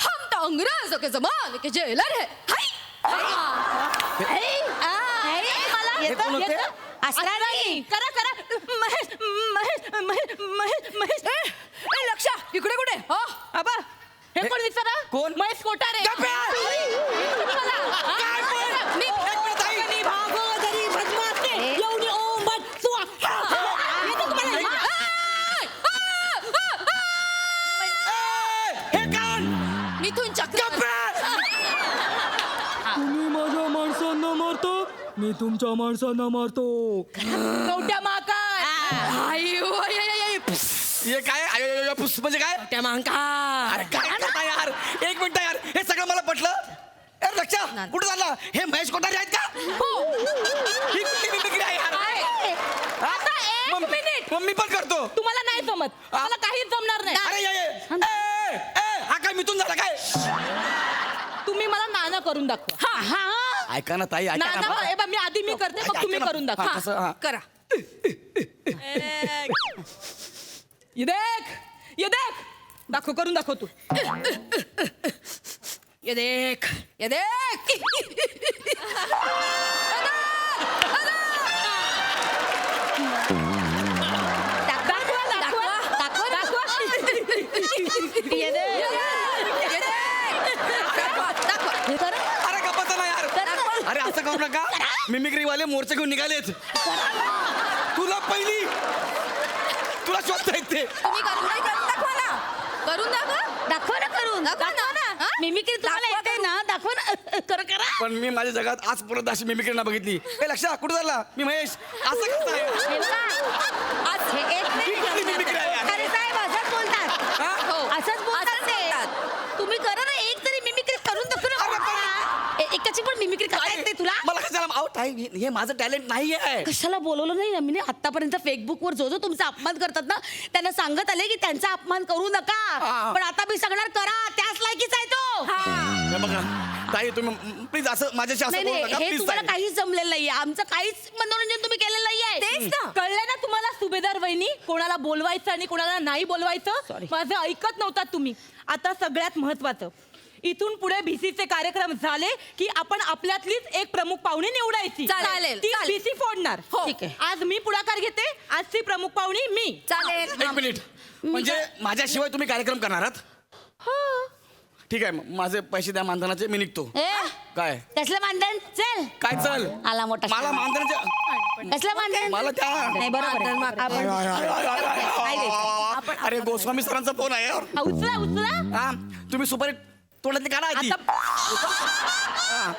हम तो अंग्रेजों के जमाने के जेलर है हे कोण होते? असणार नाही लक्षा इकडे कुठे हो आबा हे कोण विचारा कोण? महेश कोठारे. गप्प आहे. काय पण? एक मिनिट ताई. हे कान. मिथुन चक्र तुम्ही माझ्या माणसांना मारतो मी तुमच्या माणसांना मारतो. कवट्या माकाय हे काय आय, पुस म्हणजे काय? कवट्या मांकार. अरे काय करता यार? एक मिनिट यार हे सगळं मला पटलं. अरे लक्षा कुठं झालं? हे महेश कोठारे आहेत का? ही कुठली मिमिक्री आहे यार? हा? आता एक मग- मिनिट. मग मी पण करतो. तुम्हाला नाही जमत मला काहीच जमणार नाही. अरे हा काय मिथून झाला काय? तुम्ही मला नाना करून दाखवा. हा ऐका ना ताई ऐका नाना ना. हे बघ, मी आधी मी करते ऐका मग तुम्ही ना. करून दाखवा. हा, कसं? हा. करा. ये देख दाखव करून दाखव तू. ये देख करू नका. मिमिक्रीवाले मोर्चा घेऊन निघालेत. तुला पहिली तुला शोधता येते. तुम्ही करून नाही करून दाखवा ना. करून दाखवा. दाखवा ना करून. दाखवा ना. हा? मिमिक्री तुम्हाला दाखवा येते ना, दाखवा ना. करा. पण मी माझ्या जगात आजपर्यंत अशी मिमिक्री ना बघितली. ए लक्षा कुठं चालला? मी महेश. असं कसं आहे? हे बघा. आज हे एक ही कुठली मिमिक्री आहे यार? अरे साहेब असंच बोलतात. हा? असंच बोलतात ते. तुम्ही करा ना एक तरी मिमिक्री करून दाखव ना. एकाची पण मिमिक्री करता येते तुला? मला कशाला अहो ताई हे माझं टॅलेंट नाही आहे. कशाला बोलवलं नाही ना मी आतापर्यंत फेसबुकवर जो जो तुमचा अपमान करतात ना त्यांना सांगत आले की त्यांचा अपमान करू नका. हा. पण आता मी सांगणार करा, त्याच लायकीचा आहे तो. हे बघा ताई तुम्ही प्लीज असं माझ्याशी असं नाही बोलू नाही नका हे प्लीज तुम्हाला ताई. काहीच जमलेलं नाहीये. आमचं काहीच मनोरंजन तुम्ही केलेलं नाहीये. तेच ना. कळलं ना तुम्हाला सुभेदार वहिनी, कोणाला बोलवायचं आणि कोणाला नाही बोलवायचं. माझं ऐकत नव्हतात तुम्ही. आता सगळ्यात महत्वाचं, इथून पुढे भिसीचे कार्यक्रम झाले की आपण आपल्यातलीच एक प्रमुख पाहुणी निवडायची. चालेल, ती चालेल. भिसी फोडणार. हो. ठीक आहे. आज मी पुढाकार घेते. आजची प्रमुख पाहुणी मी. चालेल. एक मिनिट म्हणजे माझ्याशिवाय तुम्ही कार्यक्रम करणार आहात? ठीक आहे माझे पैसे द्या मानधनाचे मी निघतो. ए, काय कसलं मानधन? चल काय चल आला मोठा मला शाळा. मानधनाचे कसलं मानधन? मला द्या. नाही बरोबर आहे. मानधन आपण अरे गोस्वामी सरांचा फोन आहे यार. उचला. हा तुम्ही सुपारी तोंडातली काढा आधी. हा.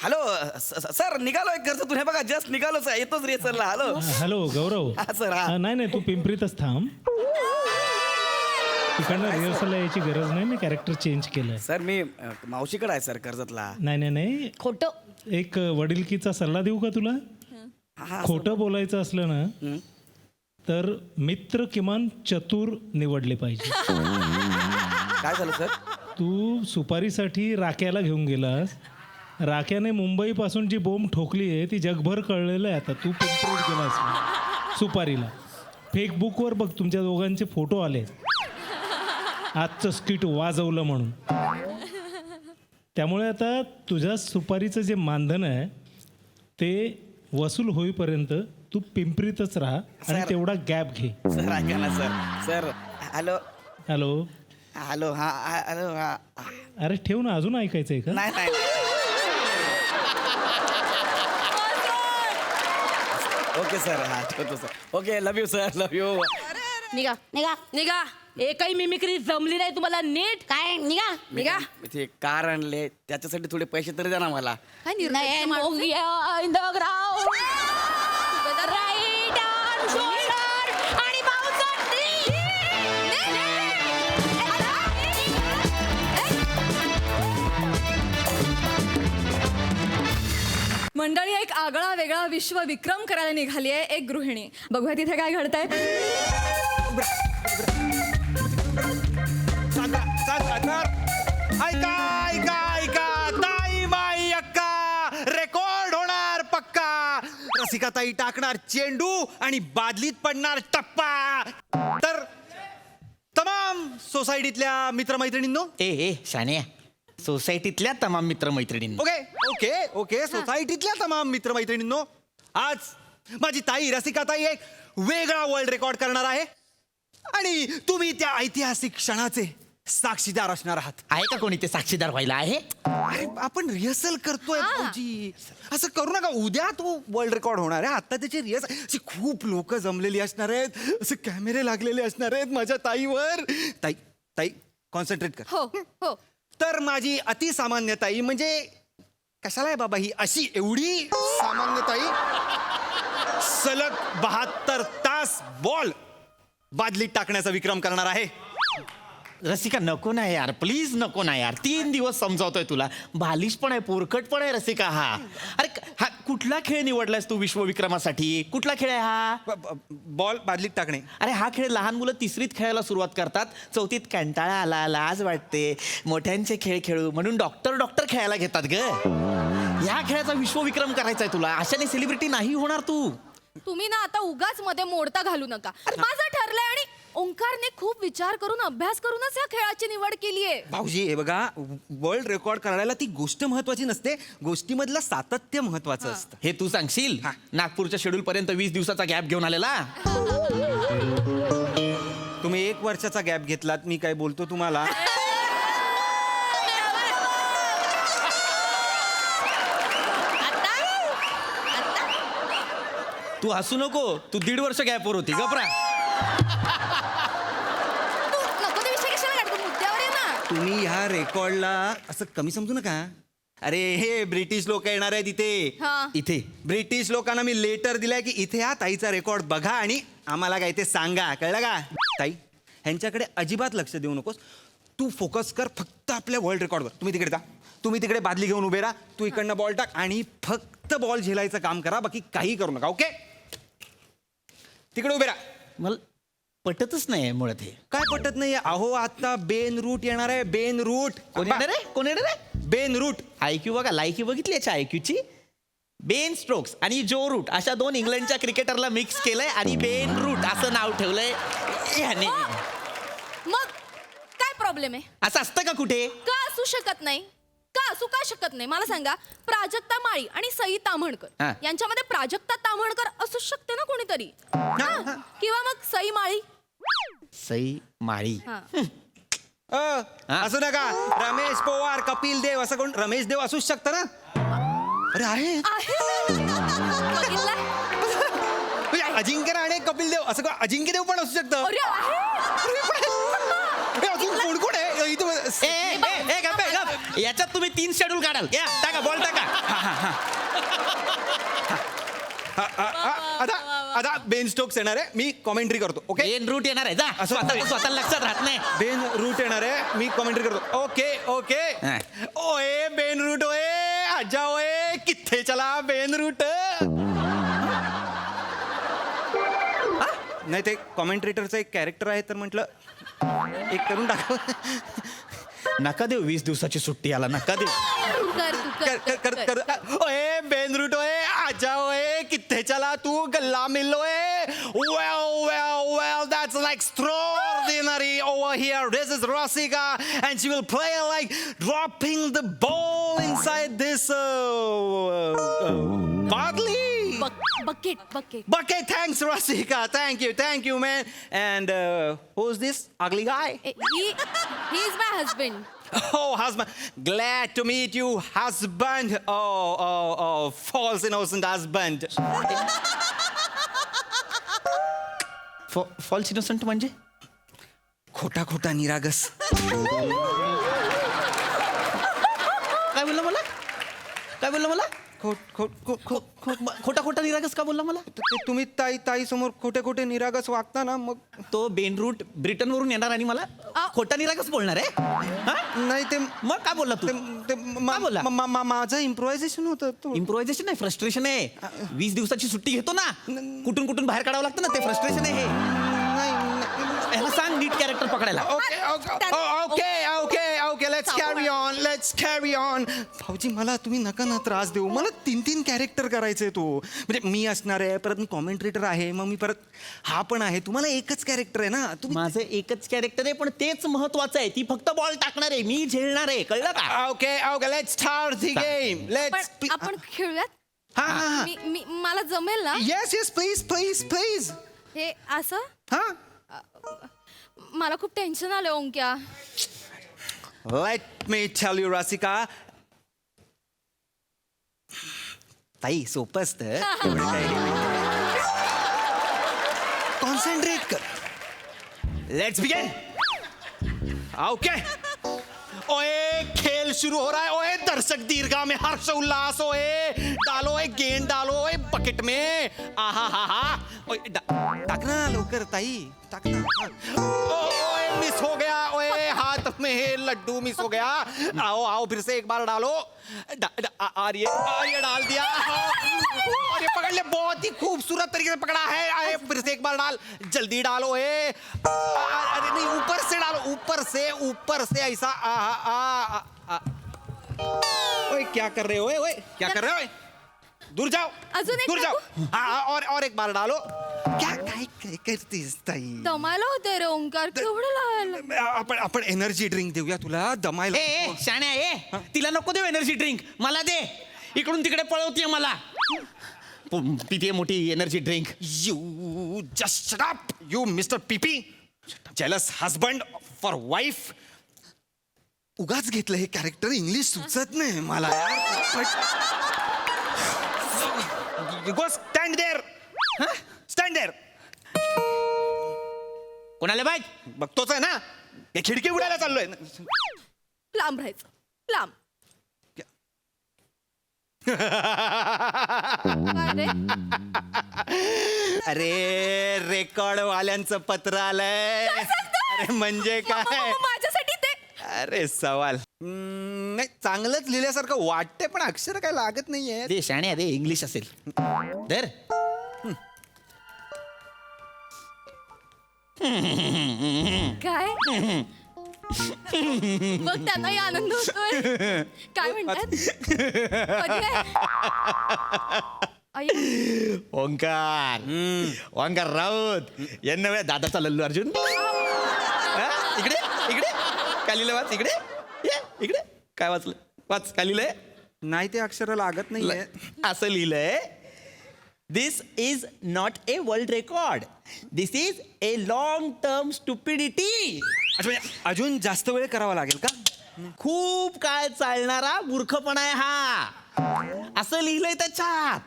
हॅलो सर निघालोय घरचं. हे बघा जस्ट निघालोच आहे. येतोच रे सरला. हॅलो हॅलो गौरव हा, सर, हा. नाही तू पिंपरीतच थांब. तिकडनं रिहर्सलला यायची गरज नाही. मी कॅरेक्टर चेंज केलंय. सर मी मावशीकडे आहे सर कर्जतला. नाही खोटं. एक वडिलकीचा सल्ला देऊ का तुला? हा, खोटं बोलायचं असलं ना तर मित्र किमान चतुर निवडले पाहिजे. काय झालं सर? तू सुपारीसाठी राक्याला घेऊन गेलास. राक्याने मुंबईपासून जी बोंब ठोकली आहे ती जगभर कळलेलं आहे. आता तू पिंपरीत गेलास सुपारीला. फेसबुकवर बघ तुमच्या दोघांचे फोटो आले. आजचं स्किट वाजवलं म्हणून. त्यामुळे आता तुझ्या सुपारीचं जे मानधन आहे ते वसूल होईपर्यंत तू पिंपरीतच राहा आणि सर. तेवढा गॅप घे. सर ऐका ना sir. Sir hello hello hello हा हॅलो हा. अरे ठेव ना, अजून ऐकायचंय का? नाही नाही ओके सर हा ठेवतो sir. Okay love you sir love you. निघा. निघा. एकही मिमिक्री जमली नाही तुम्हाला नीट. काय निघा. निघा. इथे कार आणले त्याच्यासाठी थोडे पैसे तरी द्या ना मला. काय नाही निर्लज्ज माणूस आहे. Mongia in the ground. Right arm shoulder आणि बाउन्सर थ्री. मंडळी एक आगळा वेगळा विश्व विक्रम करायला निघाली आहे एक गृहिणी. बघूया तिथे काय घडतंय. ऐका ताई माई अक्का रेकॉर्ड होणार पक्का. रसिकाताई टाकणार चेंडू आणि बादलीत पडणार टप्पा. तर तमाम सोसायटीतल्या मित्रमैत्रिणींनो. ए शाण्या सोसायटीतल्या तमाम मित्रमैत्रिणींनी ओके ओके ओके सोसायटीतल्या तमाम मित्रमैत्रिणींनो, आज माझी ताई रसिकाताई एक वेगळा वर्ल्ड रेकॉर्ड करणार आहे आणि तुम्ही त्या ऐतिहासिक क्षणाचे साक्षीदार असणार आहात. आहे का कोणी ते साक्षीदार व्हायला आहे? अरे आपण रिहर्सल करतोय भाऊजी. असं करू नका. उद्या तो वर्ल्ड रेकॉर्ड होणार आहे. आता त्याची रिहर्सल अशी खूप लोक जमलेली असणार आहेत. असे कॅमेरे लागलेले असणार आहेत माझ्या ताईवर. ताई ताई कॉन्सन्ट्रेट कर. हो हो. तर माझी अतिसामान्य ताई म्हणजे कशाला आहे बाबा ही अशी एवढी सामान्य ताई सलग 72 तास बॉल बादलीत टाकण्याचा विक्रम करणार आहे. रसिका नको ना यार, प्लीज नको ना यार. 3 दिवस समजावतोय तुला. बालिश पण आहे, पोरकट पण आहे रसिका हा. अरे हा कुठला खेळ निवडलायस तू विश्वविक्रमासाठी? कुठला खेळ आहे हा? बॉल बादलीत टाकणे. अरे हा खेळ लहान मुलं 3रीत खेळायला सुरुवात करतात. 4थीत कंटाळा आला, लाज वाटते, मोठ्यांचे खेळ खेळू म्हणून डॉक्टर खेळायला घेतात ग. या खेळाचा विश्वविक्रम करायचा आहे तुला. अशाने सेलिब्रिटी नाही होणार तू. तुम्ही ना आता उगाच मध्ये मोडता घालू नका. माझं ठरलंय आणि ओंकारने खूप विचार करून अभ्यास करूनच या खेळाची निवड केली आहे. भाऊजी हे बघा, वर्ल्ड रेकॉर्ड करायला ती गोष्ट महत्वाची नसते, गोष्टीमधलं सातत्य महत्वाचं असतं. हे तू सांगशील? नागपूरच्या शेड्यूल पर्यंत 20 दिवसाचा गॅप घेऊन आलेला. तुम्ही 1 वर्षाचा गॅप घेतलात. मी काय बोलतो तुम्हाला. तू हसू नको, तू 1.5 वर्ष गॅपवर होती गपरा. तू नको ते विषय कशाला काढतो, मुद्द्यावर आहे ना. तुम्ही ह्या रेकॉर्डला असं कमी समजू नका. अरे हे ब्रिटिश लोक येणार आहेत हा. इथे ब्रिटिश लोकांना मी लेटर दिलाय की इथे हा ताईचा रेकॉर्ड बघा आणि आम्हाला काय ते सांगा, कळलं का? ताई ह्यांच्याकडे अजिबात लक्ष देऊ नकोस. तू फोकस कर फक्त आपल्या वर्ल्ड रेकॉर्डवर. तुम्ही तिकडे जा, तुम्ही तिकडे बादली घेऊन उभे राहा, तू इकडनं बॉल टाक आणि फक्त बॉल झेलायचं काम करा, बाकी काही करू नका. ओके, तिकडे उभे राहा. मला पटतच नाही मुळात हे. काय पटत नाही? अहो आता बेन रूट येणार आहे, बेन रूट. कोण येणार आहे? कोण येणार आहे? बेन रूट. आयक्यू बघा, लायकी बघितली याच्या आयक्यूची. बेन स्ट्रोक्स आणि जो रूट अशा 2 इंग्लंडच्या क्रिकेटरला मिक्स केलंय आणि बेन रूट असं नाव ठेवलंय ह्याने. मग काय प्रॉब्लेम आहे? असं असतं का कुठे? का असू शकत नाही? का असू का शकत नाही मला सांगा. प्राजक्ता माळी आणि सई ताम्हणकर हा. यांच्यामध्ये प्राजक्ता ताम्हणकर असू शकते ना कोणीतरी. हा. किंवा मग सई माळी. सई माळी. हा. असू नका. रमेश पवार, कपिल देव असं कोण? रमेश देव असूच शकतं ना? अरे आहे. बघितलं? अजिंक्य राणे, कपिल देव असं कोण? अजिंक्य देव पण असू शकतं. अरे आहे. हे अजून कोण कोण आहे इथे? गप. याच्यात तुम्ही 3 शेड्यूल काढाल. या टाका, बॉल टाका. आता बेन स्टोक्स येणार आहे, मी कॉमेंट्री करतो. ओके, बेन रूट येणार आहे. जा स्वतः लक्षात राहत नाही. बेन रूट येणार आहे, मी कॉमेंट्री करतो. Okay okay. हा. ओए बेन रूट, ओए आजा, ओए किथे चला बेन रूट. नाही ते कॉमेंट्रेटरचं एक कॅरेक्टर आहे, तर म्हटलं एक करून टाकावं. नका देऊ 20 दिवसाची सुट्टी याला, नका देऊ. कर. ओए बेन रूट, ओए आजा, ओए किथे चला तू गल्ला मिल, ओए well that's like extraordinary over here. This is Rasika and she will play like dropping the ball inside this badly. Bucket. Bucket, thanks Rasika, thank you man. And who's this ugly guy? He is my husband. Oh, husband. Glad to meet you, husband. Oh, false innocent husband. False innocent म्हणजे? खोटा खोटा निरागस. काय बोलला मला? खोटा खोटा निरागस का बोलला मला? तुम्ही ताई समोर खोटे खोटे निरागस वागता ना, मग तो बेन रूट ब्रिटन वरून येणार आणि मला खोटा निरागस बोलणार आहे? हा? नाही ते मग काय बोलला तू? काय बोलला? माझं इम्प्रोव्हायझेशन होतं. इम्प्रोव्हायझेशन नाही, फ्रस्ट्रेशन आहे. 20 दिवसाची सुट्टी घेतो ना, कुठून बाहेर काढावं लागतं ना, ते फ्रस्ट्रेशन आहे हे. ह्याला सांग नीट कॅरेक्टर पकडायला. Okay let's carry on. भाऊजी मला तुम्ही नका ना त्रास देऊ. मला 3 कॅरेक्टर करायचे. तो म्हणजे मी असणार आहे, परत मी कॉमेंट्रेटर आहे, मग मी परत हा पण आहे. तुम्हाला एकच कॅरेक्टर आहे ना. तुम्ही माझं एकच कॅरेक्टर आहे, पण तेच महत्वाचं आहे. ती फक्त बॉल टाकणार आहे, मी झेलणार आहे, कळलं का? Okay let's start the game. पण आपण खेळूयात. हा. मला जमेल ना? Yes please. हे असं हा. मला खूप टेन्शन आलं ओंक्या. Let me tell you, Rasika. ताई सोपं असतं. कॉन्सन्ट्रेट कर. Let's begin. ओके. ओए खेल शुरू हो रहा है. ओए दर्शक दीर्घा में हर्ष उल्लास. ओए डालो, एक गेंद डालो ओए बकेट में. आहा. ओए टाक ना लवकर ताई, टाक ना. ओए मिस हो गया. ओए हाथ में लड्डू मिस हो गया. आओ फिर से एक बार डालो. ये डाल दिया. और ये पकड़ ले, बहुत ही खूबसूरत तरीके से पकड़ा है. आए फिर से एक बार डाल, जल्दी डालो. अरे नहीं, ऊपर से डालो, ऊपर से ऐसा. ओए क्या कर रहे हो? ओए क्या कर रहे हो? दूर जाओ, अजून एक दूर जाओ. टाकू? और एक बार डालो. काय करतेस ताई? दमायला होते रे ओंकार, केवढं लावायला. आपण एनर्जी ड्रिंक देऊया तुला दमायला. ए शाण्या, तिला नको देऊ एनर्जी ड्रिंक, मला दे. इकडून तिकडे पळवतीये मला. पितीये मोठी energy drink. You just shut up, you Mr. PP. Jealous husband for wife. उगाच घेतलं हे कॅरेक्टर. इंग्लिश सुचत नाही मला यार. Go stand there. कोणाला बघ बघतोच आहे ना ते खिडकी उडायला चाललोय लांब राहायचं लांब. काय रे? अरे रेकॉर्ड वाल्यांचं पत्र आलंय. अरे म्हणजे काय माझ्यासाठी ते अरे सवाल नाही चांगलंच लिहिल्यासारखं वाटतंय पण अक्षर काय लागत नाहीये. ते शाणे रे इंग्लिश असेल धर. काय बघ त्यांनाही आनंद होतोय. काय म्हणतात कधी आहे? आई, ओंकार ओंकार राऊत यांना वेळा दादाचा लल्लू अर्जुन. हा? इकडे इकडे काय लिहिलं वाच इकडे ये, इकडे काय वाचलं वाच काय लिहिलंय नाही ते अक्षर लागत नाहीये. असं लिहिलंय this is not a world record this is a long term stupidity. अजून जास्त वेळ करावा लागेल का. खूप काळ चालणारा मूर्खपणा आहे हा असं लिहिलंय त्याच्यात.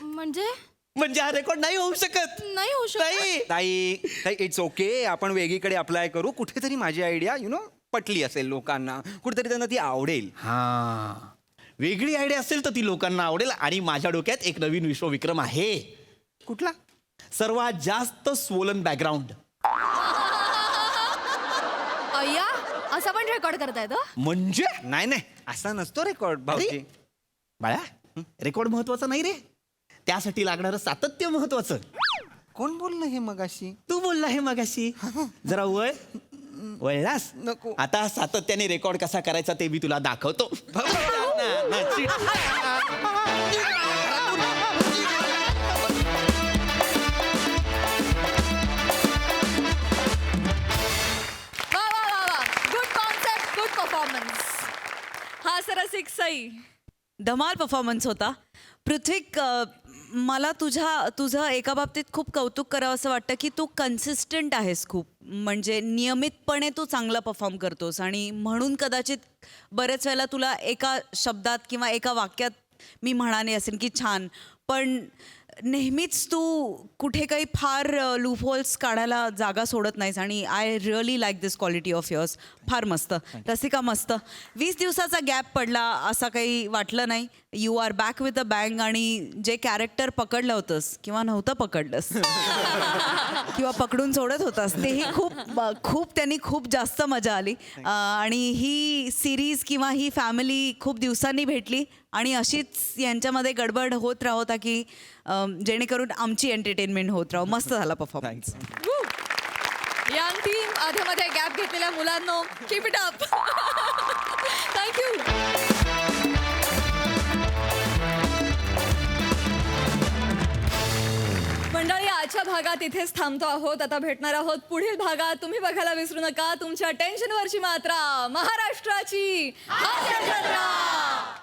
म्हणजे म्हणजे हा रेकॉर्ड नाही होऊ शकत. नाही होऊ शकत. नाही. ताई इट्स ओके आपण वेगळीकडे अप्लाय करू. कुठेतरी माझी आयडिया पटली असेल लोकांना कुठेतरी त्यांना ती आवडेल. हा वेगळी आयडिया असेल तर ती लोकांना आवडेल. आणि माझ्या डोक्यात एक नवीन विश्वविक्रम आहे. कुठला सर्वात जास्त स्वोलन बॅकग्राऊंड. अय्या असं पण रेकॉर्ड करता येतं. म्हणजे नाही असा नसतो रेकॉर्ड भाऊजी. बाळा रेकॉर्ड महत्वाचं नाही रे त्यासाठी लागणारं सातत्य महत्वाचं. कोण बोललं हे मगाशी. तू बोलला हे मगाशी जरा वळ वळलास नको. आता सातत्याने रेकॉर्ड कसा करायचा ते मी तुला दाखवतो. Good concept good performance. हा सर सई धमाल परफॉर्मन्स होता. पृथ्वीक मला तुझं एका बाबतीत खूप कौतुक करावं असं वाटतं की तू कन्सिस्टंट आहेस खूप. म्हणजे नियमितपणे तू चांगला परफॉर्म करतोस आणि म्हणून कदाचित बऱ्याच वेळेला तुला एका शब्दात किंवा एका वाक्यात मी म्हणाने असेल की छान पण नेहमीच तू कुठे काही फार लूप होल्स काढायला जागा सोडत नाहीस आणि I really like this quality of yours. फार मस्त. रसिका मस्त. 20 दिवसाचा गॅप पडला असं काही वाटलं नाही. You are back with a bang. आणि जे कॅरेक्टर पकडलं होतंस किंवा नव्हतं पकडलंस किंवा पकडून सोडत होतास तेही खूप त्यांनी खूप जास्त मजा आली. आणि ही सिरीज किंवा ही फॅमिली खूप दिवसांनी भेटली आणि अशीच यांच्यामध्ये गडबड होत राहता की जेणेकरून आमची एंटरटेनमेंट होत राहो. मस्त झाला परफॉर्मन्स. यंग टीम आधीमध्ये गॅप घेतलेल्या मुलांनो कीप इट अप. थँक्यू. मंडळी आजच्या भागात इथेच थांबतो आहोत. आता भेटणार आहोत पुढील भागात. तुम्ही बघायला विसरू नका तुमच्या टेन्शनवरची मात्रा महाराष्ट्राची हास्य जत्रा.